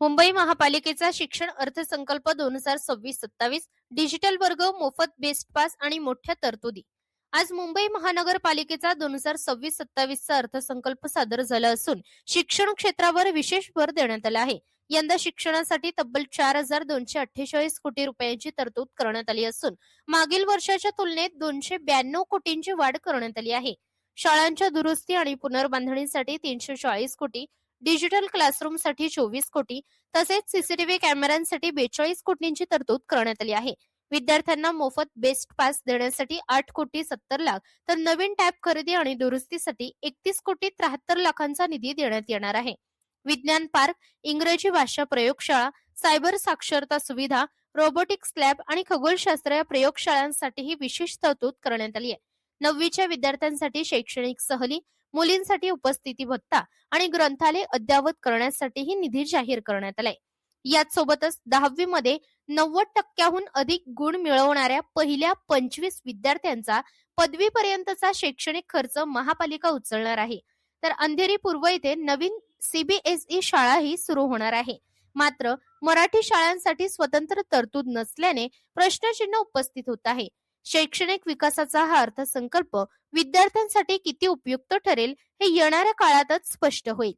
मुंबई महापालिकेचा शिक्षण अर्थसंकल्प 2026-27 डिजिटल वर्ग, मोफत बेस्ट पास आणि मोठ्या तरतुदी. आज मुंबई महानगरपालिकेचा 2026-27 चा अर्थसंकल्प सादर झाला असून शिक्षण क्षेत्रावर विशेष भर देण्यात आला आहे. यंदा शिक्षणासाठी तब्बल 4,248 कोटी रुपयांची तरतूद करण्यात आली असून मागील वर्षाच्या तुलनेत 292 कोटींची वाढ करण्यात आली आहे. शाळांच्या दुरुस्ती आणि पुनर्बांधणीसाठी 340 कोटी, डिजिटल क्लासरूमसाठी 24 कोटी तसेच सीसीटीव्ही कॅमेऱ्यांसाठी 42 कोटींची तरतूद करण्यात आली आहे. विद्यार्थ्यांना मोफत बेस्ट पास देण्यासाठी 8 कोटी 70 लाख तर नवीन टॅब खरेदी आणि दुरुस्तीसाठी 31 कोटी 73 लाखांचा निधी देण्यात येणार आहे. विज्ञान पार्क, इंग्रजी भाषा प्रयोगशाळा, सायबर साक्षरता सुविधा, रोबोटिक्स लॅब आणि खगोलशास्त्र या प्रयोगशाळांसाठीही विशेष तरतूद करण्यात आली आहे. 9वीच्या विद्यार्थ्यांसाठी शैक्षणिक सहली, मुलींसाठी उपस्थिती भत्ता आणि ग्रंथालय अद्ययावत करण्यासाठीही निधी जाहीर करण्यात आलाय. याच सोबतच 10वी मध्ये 90% अधिक गुण मिळवणाऱ्या पहिल्या 25 विद्यार्थ्यांचा पदवीपर्यंतचा शैक्षणिक खर्च महापालिका उचलणार आहे. तर अंधेरी पूर्व येथे नवीन CBSE शाळाही सुरू होणार आहे. मात्र मराठी शाळांसाठी स्वतंत्र तरतूद नसल्याने प्रश्नचिन्ह उपस्थित होत आहे. शैक्षणिक विकासाचा हा अर्थसंकल्प विद्यार्थ्यांसाठी किती उपयुक्त ठरेल हे येणाऱ्या काळातच स्पष्ट होईल.